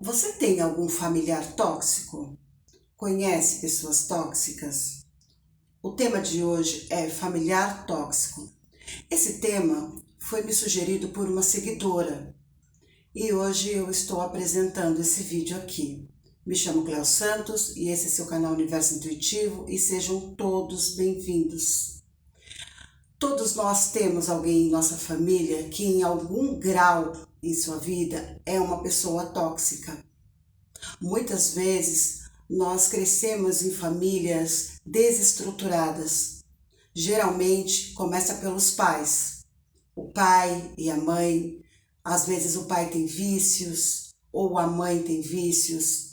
Você tem algum familiar tóxico? Conhece pessoas tóxicas? O tema de hoje é familiar tóxico. Esse tema foi me sugerido por uma seguidora e hoje eu estou apresentando esse vídeo aqui. Me chamo Cleo Santos e esse é seu canal Universo Intuitivo e sejam todos bem-vindos. Todos nós temos alguém em nossa família que em algum grau em sua vida é uma pessoa tóxica. Muitas vezes nós crescemos em famílias desestruturadas. Geralmente começa pelos pais, o pai e a mãe. Às vezes o pai tem vícios ou a mãe tem vícios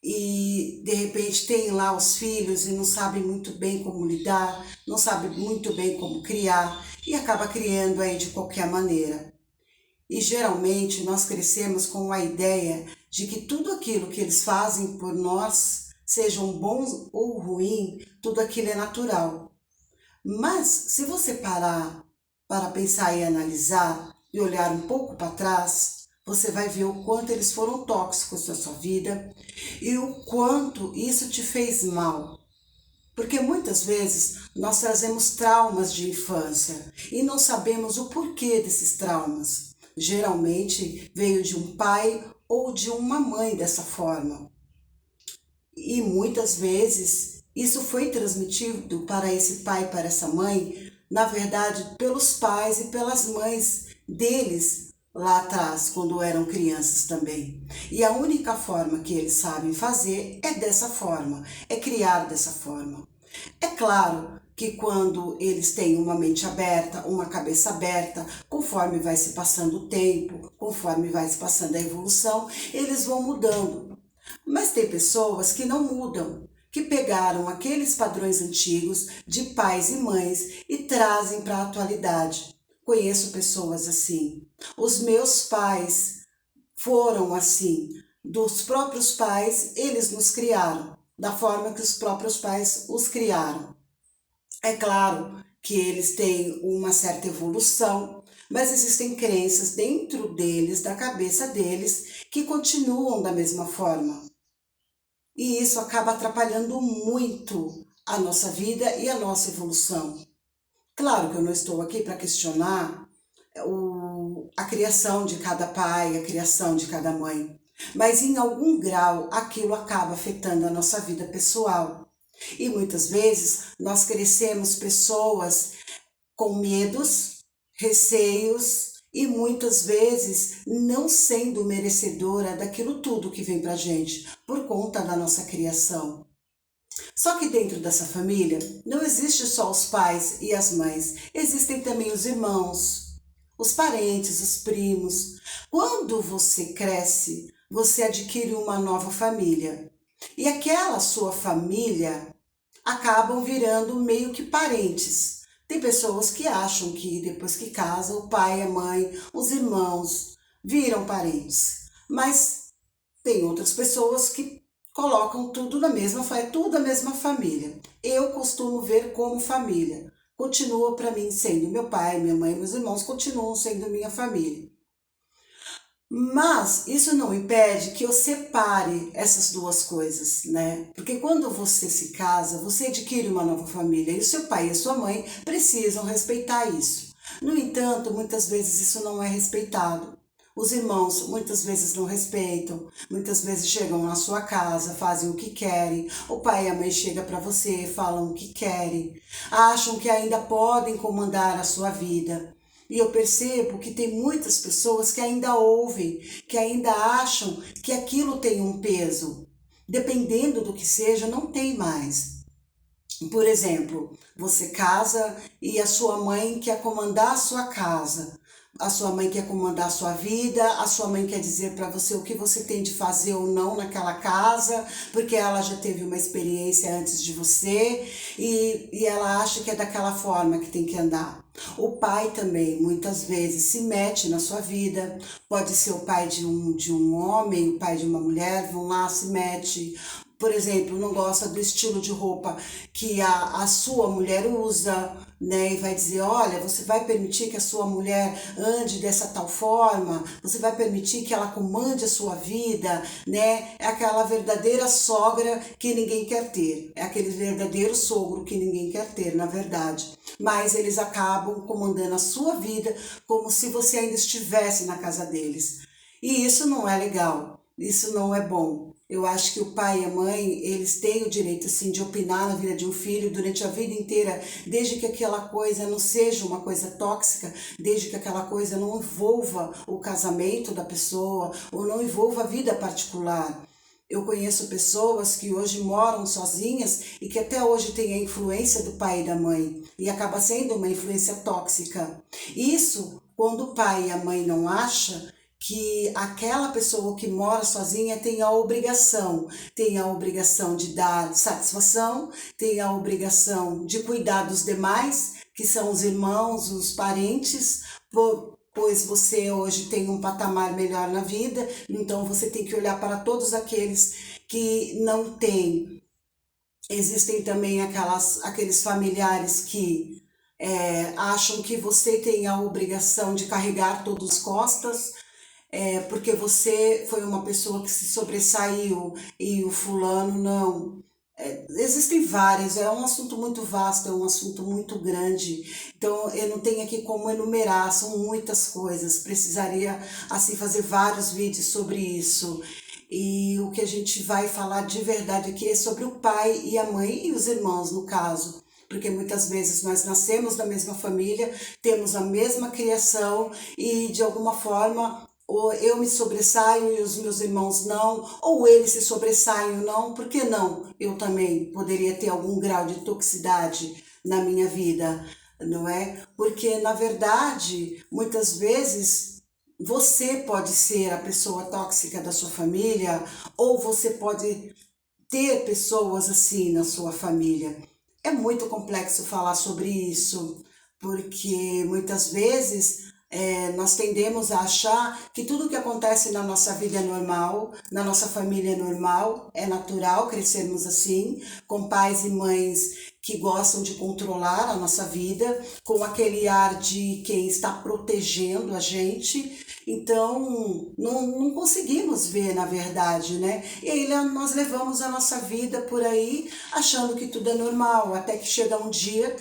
e de repente tem lá os filhos e não sabe muito bem como lidar, não sabe muito bem como criar e acaba criando aí de qualquer maneira. E geralmente nós crescemos com a ideia de que tudo aquilo que eles fazem por nós, sejam bons ou ruim, tudo aquilo é natural. Mas se você parar para pensar e analisar e olhar um pouco para trás, você vai ver o quanto eles foram tóxicos na sua vida e o quanto isso te fez mal. Porque muitas vezes nós trazemos traumas de infância e não sabemos o porquê desses traumas. Geralmente veio de um pai ou de uma mãe dessa forma. E muitas vezes isso foi transmitido para esse pai, para essa mãe, na verdade, pelos pais e pelas mães deles lá atrás, quando eram crianças também. E a única forma que eles sabem fazer é dessa forma, é criar dessa forma. É claro que quando eles têm uma mente aberta, uma cabeça aberta, conforme vai se passando o tempo, conforme vai se passando a evolução, eles vão mudando. Mas tem pessoas que não mudam, que pegaram aqueles padrões antigos de pais e mães e trazem para a atualidade. Conheço pessoas assim. Os meus pais foram assim. Dos próprios pais, eles nos criaram, da forma que os próprios pais os criaram. É claro que eles têm uma certa evolução, mas existem crenças dentro deles, da cabeça deles, que continuam da mesma forma. E isso acaba atrapalhando muito a nossa vida e a nossa evolução. Claro que eu não estou aqui para questionar a criação de cada pai, a criação de cada mãe, mas em algum grau aquilo acaba afetando a nossa vida pessoal. E muitas vezes nós crescemos pessoas com medos, receios e muitas vezes não sendo merecedora daquilo tudo que vem pra gente por conta da nossa criação. Só que dentro dessa família não existe só os pais e as mães, existem também os irmãos, os parentes, os primos. Quando você cresce, você adquire uma nova família. E aquela sua família acabam virando meio que parentes. Tem pessoas que acham que depois que casa, o pai, a mãe, os irmãos viram parentes. Mas tem outras pessoas que colocam tudo na mesma, é tudo a mesma família. Eu costumo ver como família. Continua para mim sendo meu pai, minha mãe, meus irmãos continuam sendo minha família. Mas isso não impede que eu separe essas duas coisas, né? Porque quando você se casa, você adquire uma nova família e o seu pai e a sua mãe precisam respeitar isso. No entanto, muitas vezes isso não é respeitado. Os irmãos muitas vezes não respeitam, muitas vezes chegam na sua casa, fazem o que querem, o pai e a mãe chegam para você, falam o que querem, acham que ainda podem comandar a sua vida. E eu percebo que tem muitas pessoas que ainda ouvem, que ainda acham que aquilo tem um peso. Dependendo do que seja, não tem mais. Por exemplo, você casa e a sua mãe quer comandar a sua casa. A sua mãe quer comandar a sua vida, a sua mãe quer dizer para você o que você tem de fazer ou não naquela casa, porque ela já teve uma experiência antes de você e ela acha que é daquela forma que tem que andar. O pai também, muitas vezes, se mete na sua vida, pode ser o pai de um homem, o pai de uma mulher, vão lá, se mete. por exemplo, não gosta do estilo de roupa que a sua mulher usa, né? E vai dizer, olha, você vai permitir que a sua mulher ande dessa tal forma, você vai permitir que ela comande a sua vida, né? É aquela verdadeira sogra que ninguém quer ter, é aquele verdadeiro sogro que ninguém quer ter, na verdade. Mas eles acabam comandando a sua vida como se você ainda estivesse na casa deles. E isso não é legal, isso não é bom. Eu acho que o pai e a mãe, eles têm o direito, assim, de opinar na vida de um filho durante a vida inteira, desde que aquela coisa não seja uma coisa tóxica, desde que aquela coisa não envolva o casamento da pessoa, ou não envolva a vida particular. Eu conheço pessoas que hoje moram sozinhas e que até hoje têm a influência do pai e da mãe, e acaba sendo uma influência tóxica. Isso, quando o pai e a mãe não acham que aquela pessoa que mora sozinha tem a obrigação de dar satisfação, tem a obrigação de cuidar dos demais, que são os irmãos, os parentes, pois você hoje tem um patamar melhor na vida, então você tem que olhar para todos aqueles que não têm. Existem também aqueles familiares que acham que você tem a obrigação de carregar todas as costas, porque você foi uma pessoa que se sobressaiu e o fulano não. Existem várias, é um assunto muito vasto, é um assunto muito grande, então eu não tenho aqui como enumerar, são muitas coisas, precisaria assim fazer vários vídeos sobre isso. E o que a gente vai falar de verdade aqui é sobre o pai e a mãe e os irmãos, no caso. Porque muitas vezes nós nascemos da mesma família, temos a mesma criação e de alguma forma ou eu me sobressaio e os meus irmãos não, ou eles se sobressaem ou não, por que não? Eu também poderia ter algum grau de toxicidade na minha vida, não é? Porque, na verdade, muitas vezes você pode ser a pessoa tóxica da sua família, ou você pode ter pessoas assim na sua família. É muito complexo falar sobre isso, porque muitas vezes nós tendemos a achar que tudo que acontece na nossa vida é normal, na nossa família é normal, é natural crescermos assim, com pais e mães que gostam de controlar a nossa vida, com aquele ar de quem está protegendo a gente. Então, não conseguimos ver, na verdade, né? E aí nós levamos a nossa vida por aí achando que tudo é normal, até que chega um dia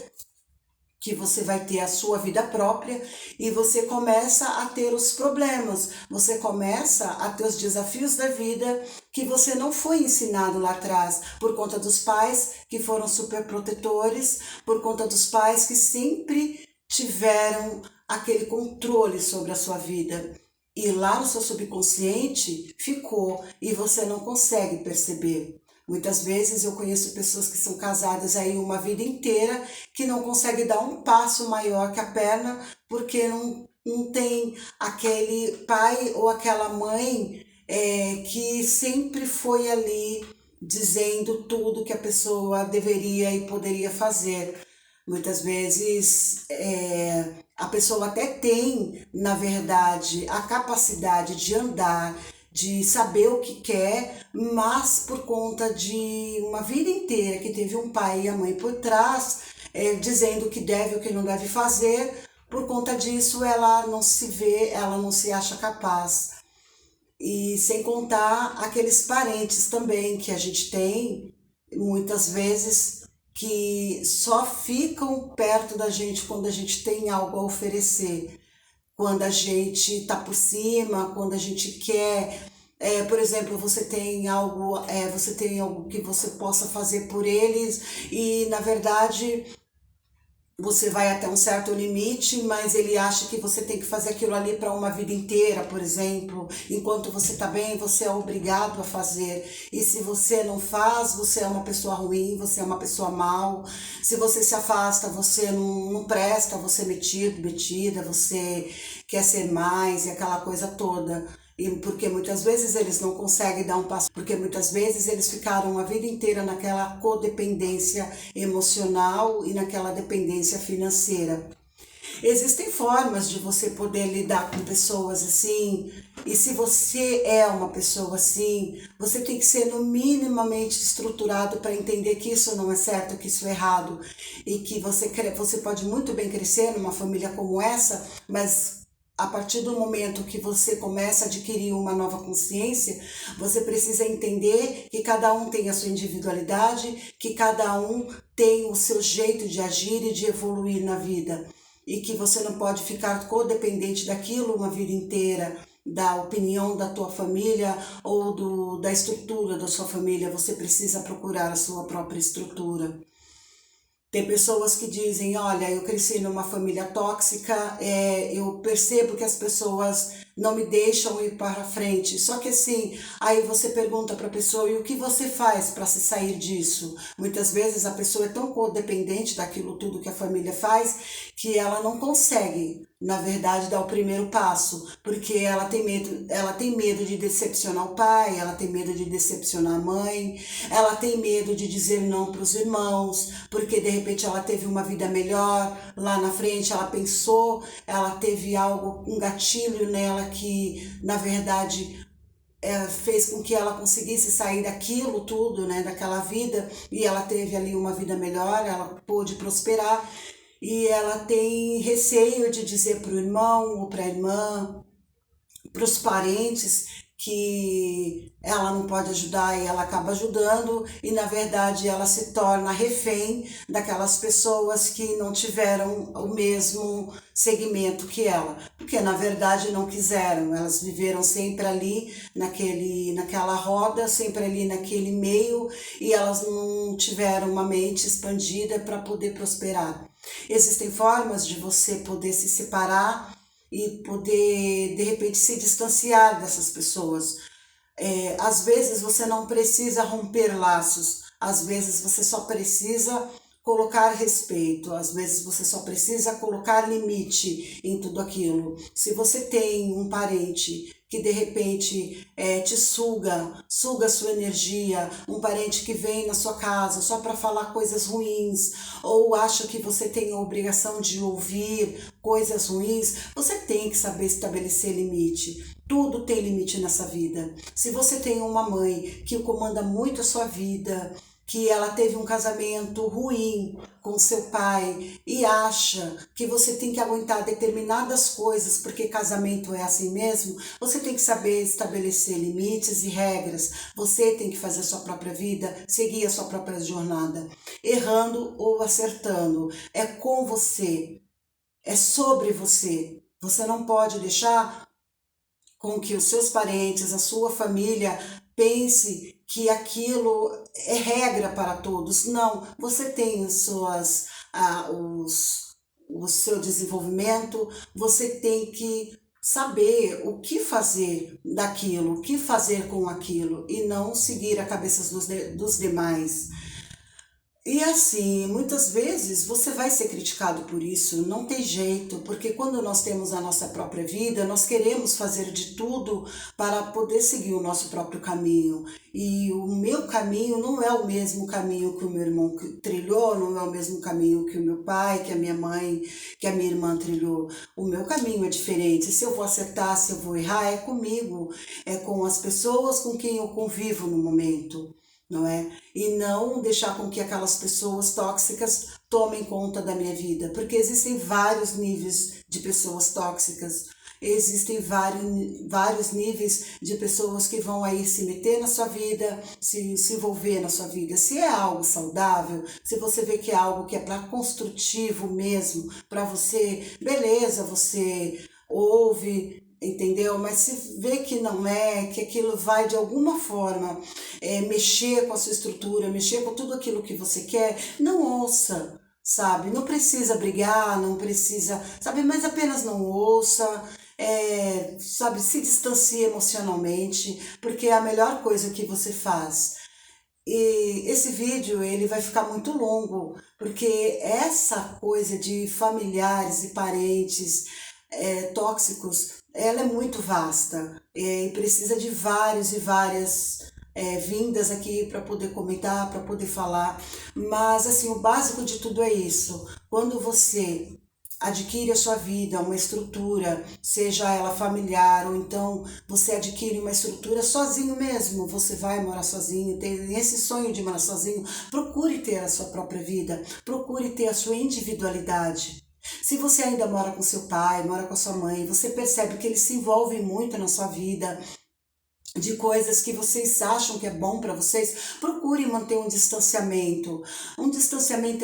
que você vai ter a sua vida própria e você começa a ter os problemas, você começa a ter os desafios da vida que você não foi ensinado lá atrás, por conta dos pais que foram super protetores, por conta dos pais que sempre tiveram aquele controle sobre a sua vida. E lá no seu subconsciente ficou e você não consegue perceber. Muitas vezes eu conheço pessoas que são casadas aí uma vida inteira que não conseguem dar um passo maior que a perna porque não tem aquele pai ou aquela mãe que sempre foi ali dizendo tudo que a pessoa deveria e poderia fazer. Muitas vezes a pessoa até tem, na verdade, a capacidade de andar, de saber o que quer, mas por conta de uma vida inteira que teve um pai e a mãe por trás, dizendo o que deve e o que não deve fazer, por conta disso ela não se vê, ela não se acha capaz. E sem contar aqueles parentes também que a gente tem, muitas vezes, que só ficam perto da gente quando a gente tem algo a oferecer, quando a gente está por cima, quando a gente quer, por exemplo, você tem algo que você possa fazer por eles e na verdade você vai até um certo limite, mas ele acha que você tem que fazer aquilo ali para uma vida inteira, por exemplo. Enquanto você está bem, você é obrigado a fazer. E se você não faz, você é uma pessoa ruim, você é uma pessoa mal. Se você se afasta, você não presta, você é metido, metida, você quer ser mais e aquela coisa toda. E porque muitas vezes eles não conseguem dar um passo, porque muitas vezes eles ficaram a vida inteira naquela codependência emocional e naquela dependência financeira. Existem formas de você poder lidar com pessoas assim, e se você é uma pessoa assim, você tem que ser no minimamente estruturado para entender que isso não é certo, que isso é errado, e que você pode muito bem crescer numa família como essa, mas a partir do momento que você começa a adquirir uma nova consciência, você precisa entender que cada um tem a sua individualidade, que cada um tem o seu jeito de agir e de evoluir na vida. E que você não pode ficar codependente daquilo uma vida inteira, da opinião da tua família ou da estrutura da sua família. Você precisa procurar a sua própria estrutura. Tem pessoas que dizem, olha, eu cresci numa família tóxica, eu percebo que as pessoas não me deixam ir para frente. Só que assim, aí você pergunta para a pessoa, e o que você faz para se sair disso? Muitas vezes a pessoa é tão codependente daquilo tudo que a família faz, que ela não consegue, na verdade, dar o primeiro passo, porque ela tem medo de decepcionar o pai, ela tem medo de decepcionar a mãe, ela tem medo de dizer não para os irmãos, porque de repente ela teve uma vida melhor, lá na frente ela pensou, ela teve algo, um gatilho nela que, na verdade, fez com que ela conseguisse sair daquilo tudo, né, daquela vida, e ela teve ali uma vida melhor, ela pôde prosperar, e ela tem receio de dizer para o irmão ou para a irmã, para os parentes, que ela não pode ajudar e ela acaba ajudando, e na verdade ela se torna refém daquelas pessoas que não tiveram o mesmo segmento que ela, porque na verdade não quiseram, elas viveram sempre ali naquela roda, sempre ali naquele meio, e elas não tiveram uma mente expandida para poder prosperar. Existem formas de você poder se separar e poder, de repente, se distanciar dessas pessoas. Às vezes você não precisa romper laços, às vezes você só precisa colocar respeito, às vezes você só precisa colocar limite em tudo aquilo. Se você tem um parente que de repente te suga a sua energia, um parente que vem na sua casa só para falar coisas ruins, ou acha que você tem a obrigação de ouvir coisas ruins, você tem que saber estabelecer limite. Tudo tem limite nessa vida. Se você tem uma mãe que comanda muito a sua vida, que ela teve um casamento ruim com seu pai e acha que você tem que aguentar determinadas coisas porque casamento é assim mesmo, você tem que saber estabelecer limites e regras. Você tem que fazer a sua própria vida, seguir a sua própria jornada, errando ou acertando. É com você, é sobre você. Você não pode deixar com que os seus parentes, a sua família pense que aquilo é regra para todos. Não, você tem o seu desenvolvimento, você tem que saber o que fazer daquilo, o que fazer com aquilo, e não seguir a cabeça dos demais. E assim, muitas vezes você vai ser criticado por isso, não tem jeito, porque quando nós temos a nossa própria vida, nós queremos fazer de tudo para poder seguir o nosso próprio caminho. E o meu caminho não é o mesmo caminho que o meu irmão trilhou, não é o mesmo caminho que o meu pai, que a minha mãe, que a minha irmã trilhou. O meu caminho é diferente. Se eu vou acertar, se eu vou errar, é comigo, é com as pessoas com quem eu convivo no momento. Não é? E não deixar com que aquelas pessoas tóxicas tomem conta da minha vida, porque existem vários níveis de pessoas tóxicas, existem vários níveis de pessoas que vão aí se meter na sua vida, se envolver na sua vida. Se é algo saudável, se você vê que é algo que é para construtivo mesmo, para você, beleza, você ouve, entendeu? Mas se vê que não é, que aquilo vai de alguma forma mexer com a sua estrutura, mexer com tudo aquilo que você quer, não ouça, sabe? Não precisa brigar, não precisa, sabe? Mas apenas não ouça, sabe? Se distancie emocionalmente, porque é a melhor coisa que você faz. E esse vídeo ele vai ficar muito longo, porque essa coisa de familiares e parentes tóxicos, ela é muito vasta e precisa de vários e várias vindas aqui para poder comentar, para poder falar. Mas assim, o básico de tudo é isso. Quando você adquire a sua vida, uma estrutura, seja ela familiar, ou então você adquire uma estrutura sozinho mesmo, você vai morar sozinho, tem esse sonho de morar sozinho, procure ter a sua própria vida, procure ter a sua individualidade. Se você ainda mora com seu pai, mora com a sua mãe, você percebe que eles se envolvem muito na sua vida, de coisas que vocês acham que é bom para vocês, procure manter um distanciamento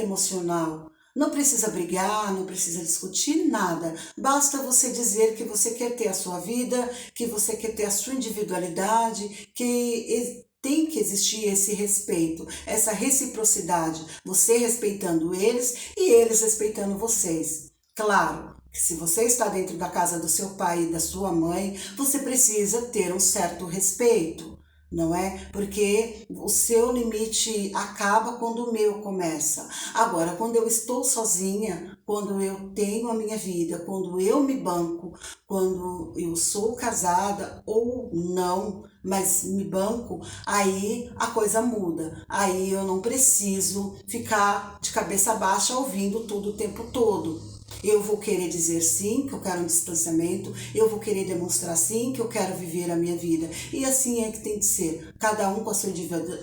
emocional. Não precisa brigar, não precisa discutir nada. Basta você dizer que você quer ter a sua vida, que você quer ter a sua individualidade, que tem que existir esse respeito, essa reciprocidade. Você respeitando eles e eles respeitando vocês. Claro, que se você está dentro da casa do seu pai e da sua mãe, você precisa ter um certo respeito, não é? Porque o seu limite acaba quando o meu começa. Agora, quando eu estou sozinha, quando eu tenho a minha vida, quando eu me banco, quando eu sou casada ou não, mas me banco, aí a coisa muda. Aí eu não preciso ficar de cabeça baixa ouvindo tudo o tempo todo. Eu vou querer dizer sim, que eu quero um distanciamento, eu vou querer demonstrar sim, que eu quero viver a minha vida. E assim é que tem de ser, cada um com a sua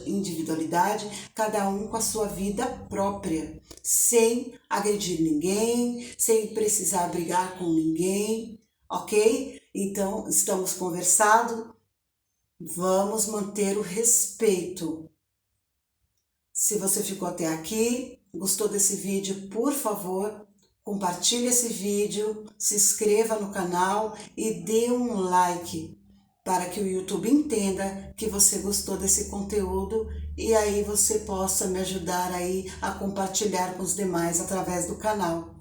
individualidade, cada um com a sua vida própria, sem agredir ninguém, sem precisar brigar com ninguém, ok? Então, estamos conversando, vamos manter o respeito. Se você ficou até aqui, gostou desse vídeo, por favor, compartilhe esse vídeo, se inscreva no canal e dê um like para que o YouTube entenda que você gostou desse conteúdo e aí você possa me ajudar aí a compartilhar com os demais através do canal.